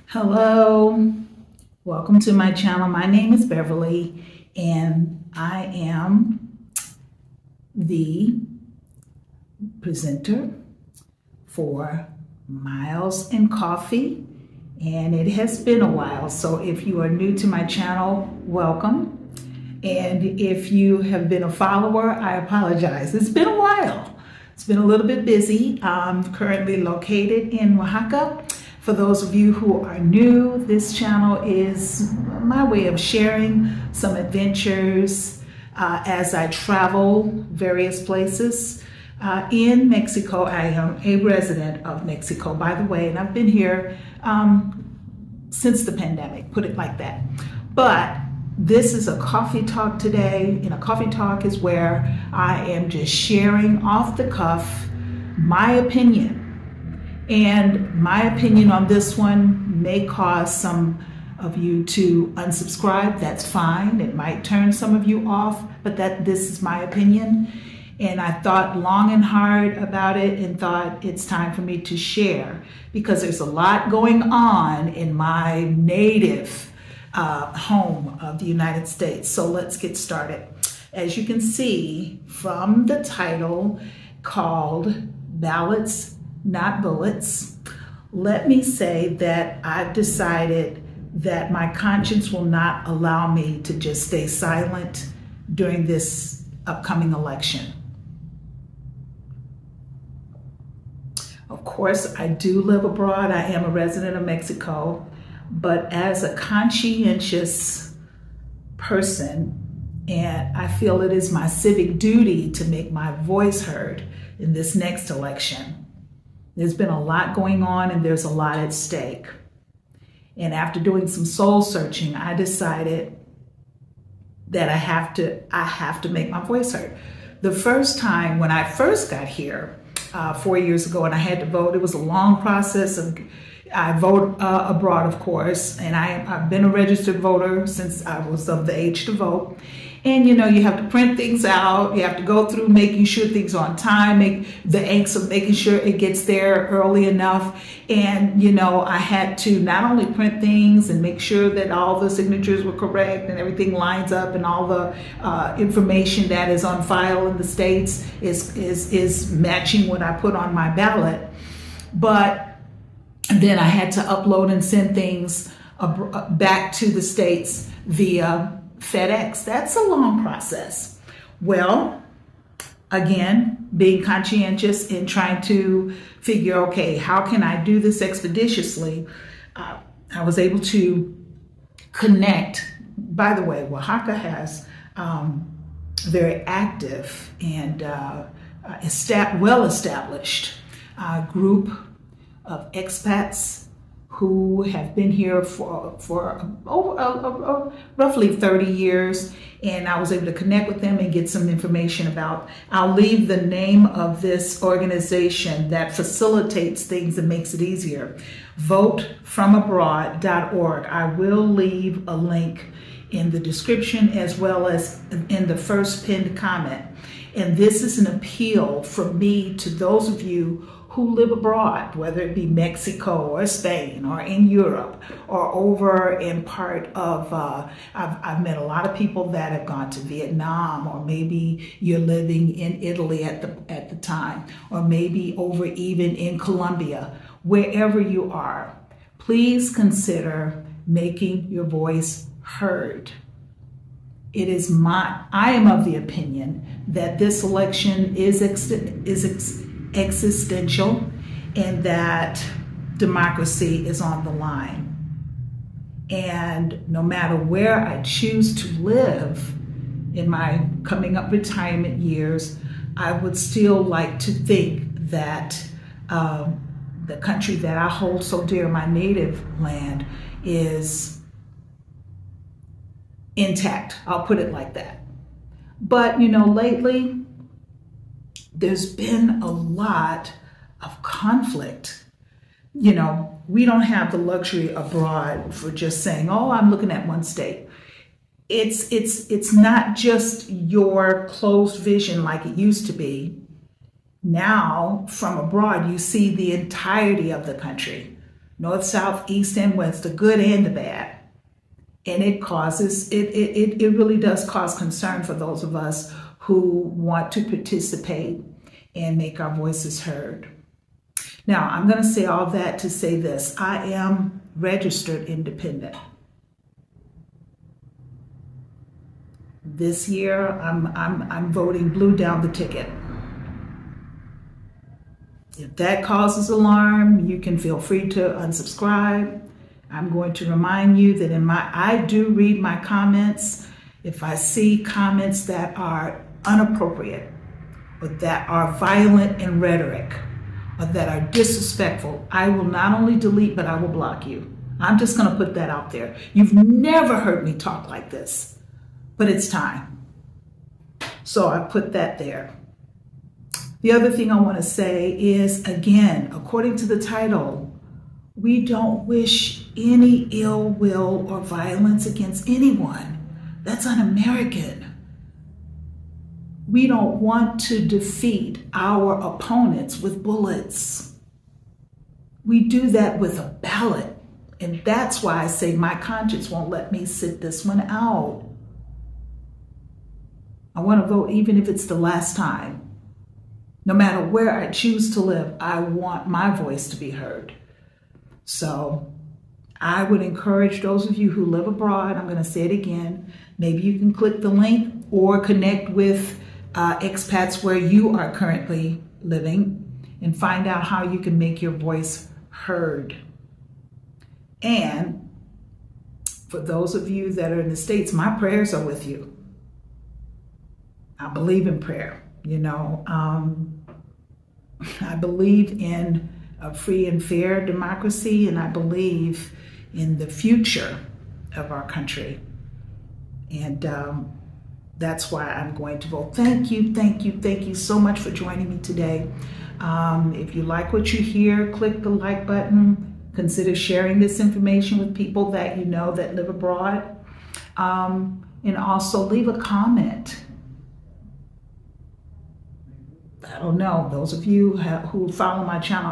Hello, welcome to my channel. My name is Beverly and I am the presenter for Miles and Coffee, and it has been a while, so if you are new to my channel, welcome. And if you have been a follower, I apologize. It's been a while. It's been a little bit busy. I'm currently located in Oaxaca. For those of you who are new, this channel is my way of sharing some adventures as I travel various places in Mexico. I am a resident of Mexico, by the way, and I've been here since the pandemic, put it like that. But this is a coffee talk today, and a coffee talk is where I am just sharing off the cuff my opinion. And my opinion on this one may cause some of you to unsubscribe. That's fine. It might turn some of you off, but this is my opinion. And I thought long and hard about it and thought it's time for me to share, because there's a lot going on in my native home of the United States. So let's get started. As you can see from the title called Ballots Not Bullets, let me say that I've decided that my conscience will not allow me to just stay silent during this upcoming election. Of course, I do live abroad. I am a resident of Mexico, but as a conscientious person, and I feel it is my civic duty to make my voice heard in this next election. There's been a lot going on and there's a lot at stake. And after doing some soul searching, I decided that I have to make my voice heard. The first time when I first got here 4 years ago and I had to vote, it was a long process. I vote abroad, of course, and I've been a registered voter since I was of the age to vote. And you have to print things out. You have to go through making sure things are on time, make the angst of making sure it gets there early enough. And I had to not only print things and make sure that all the signatures were correct and everything lines up and all the information that is on file in the States is matching what I put on my ballot. But then I had to upload and send things back to the States via FedEx. That's a long process. Well, again, being conscientious and trying to figure, okay, how can I do this expeditiously? I was able to connect. By the way, Oaxaca has very active and well-established group of expats who have been here for roughly 30 years, and I was able to connect with them and get some information about. I'll leave the name of this organization that facilitates things and makes it easier. VoteFromAbroad.org. I will leave a link in the description as well as in the first pinned comment. And this is an appeal from me to those of you who live abroad, whether it be Mexico or Spain or in Europe or over in part of, I've met a lot of people that have gone to Vietnam, or maybe you're living in Italy at the time, or maybe over even in Colombia. Wherever you are, please consider making your voice heard. I am of the opinion that this election is existential and that democracy is on the line. And no matter where I choose to live in my coming up retirement years, I would still like to think that the country that I hold so dear, my native land, is intact. I'll put it like that. But lately, there's been a lot of conflict. We don't have the luxury abroad for just saying, oh, I'm looking at one state. It's not just your closed vision like it used to be. Now, from abroad, you see the entirety of the country, north, south, east, and west, the good and the bad. And it really does cause concern for those of us who want to participate and make our voices heard. Now, I'm going to say all that to say this. I am registered independent. This year, I'm voting blue down the ticket. If that causes alarm, you can feel free to unsubscribe. I'm going to remind you that I do read my comments. If I see comments that are inappropriate or that are violent in rhetoric or that are disrespectful, I will not only delete, but I will block you. I'm just going to put that out there. You've never heard me talk like this, but it's time. So I put that there. The other thing I want to say is, again, according to the title, we don't wish any ill will or violence against anyone. That's un-American. We don't want to defeat our opponents with bullets. We do that with a ballot. And that's why I say my conscience won't let me sit this one out. I want to vote even if it's the last time. No matter where I choose to live, I want my voice to be heard. So I would encourage those of you who live abroad, I'm going to say it again, maybe you can click the link or connect with expats where you are currently living and find out how you can make your voice heard. And for those of you that are in the States, my prayers are with you. I believe in prayer. I believe in a free and fair democracy, and I believe in the future of our country. And that's why I'm going to vote. Thank you so much for joining me today. If you like what you hear, click the like button. Consider sharing this information with people that you know that live abroad. And also leave a comment. I don't know, those of you who follow my channel,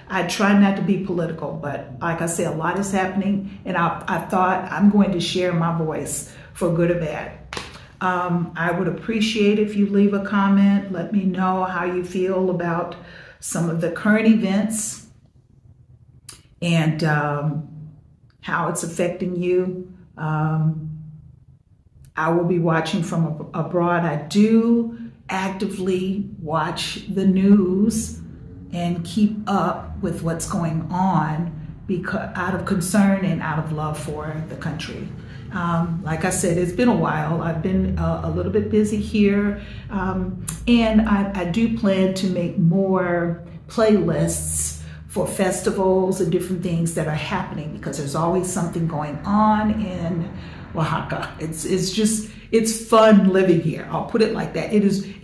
I try not to be political, but like I say, a lot is happening, and I thought I'm going to share my voice for good or bad. I would appreciate if you leave a comment. Let me know how you feel about some of the current events and how it's affecting you. I will be watching from abroad. I do actively watch the news and keep up with what's going on because out of concern and out of love for the country. Like I said, it's been a while. I've been a little bit busy here, and I do plan to make more playlists for festivals and different things that are happening because there's always something going on in Oaxaca. It's fun living here. I'll put it like that.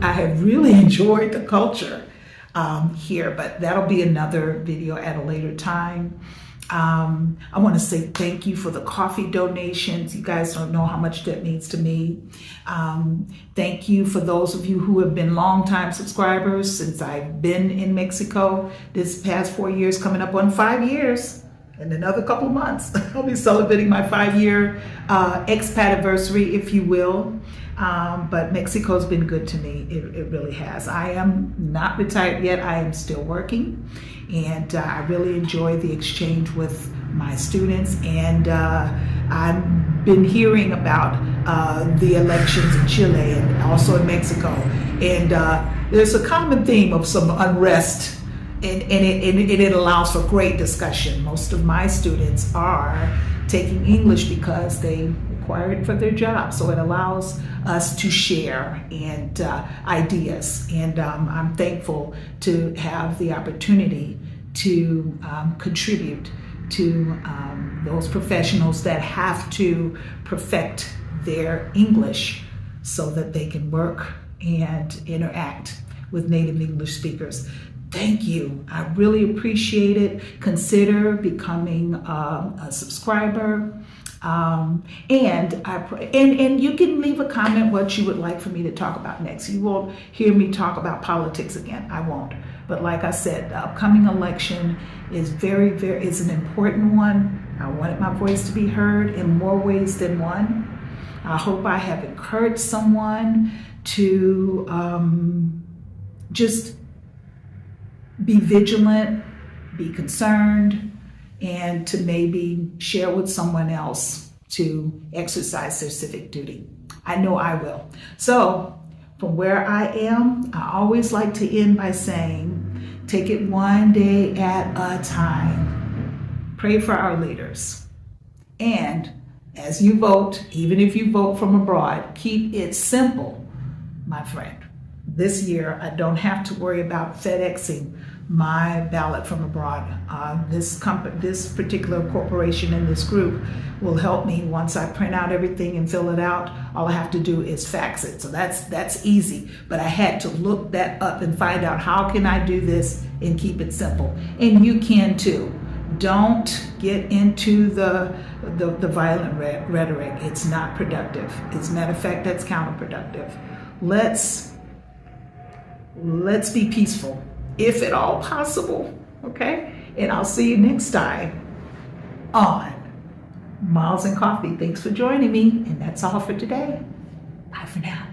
I have really enjoyed the culture here, but that'll be another video at a later time. I want to say thank you for the coffee donations. You guys don't know how much that means to me. Thank you for those of you who have been longtime subscribers since I've been in Mexico. This past 4 years, coming up on 5 years. In another couple of months, I'll be celebrating my 5-year expat anniversary, if you will. But Mexico's been good to me. It really has. I am not retired yet. I am still working. And I really enjoy the exchange with my students. And I've been hearing about the elections in Chile and also in Mexico. And there's a common theme of some unrest. And it allows for great discussion. Most of my students are taking English because they require it for their job. So it allows us to share and ideas. And I'm thankful to have the opportunity to contribute to those professionals that have to perfect their English so that they can work and interact with native English speakers. Thank you. I really appreciate it. Consider becoming a subscriber. And you can leave a comment what you would like for me to talk about next. You won't hear me talk about politics again. I won't. But like I said, the upcoming election is is an important one. I wanted my voice to be heard in more ways than one. I hope I have encouraged someone to just be vigilant, be concerned, and to maybe share with someone else to exercise their civic duty. I know I will. So from where I am, I always like to end by saying, take it one day at a time. Pray for our leaders. And as you vote, even if you vote from abroad, keep it simple, my friend. This year, I don't have to worry about FedExing my ballot from abroad. This particular corporation and this group will help me once I print out everything and fill it out. All I have to do is fax it. So that's easy. But I had to look that up and find out how can I do this and keep it simple. And you can too. Don't get into the violent rhetoric. It's not productive. As a matter of fact, that's counterproductive. Let's be peaceful, if at all possible, okay? And I'll see you next time on Miles and Coffee. Thanks for joining me, and that's all for today. Bye for now.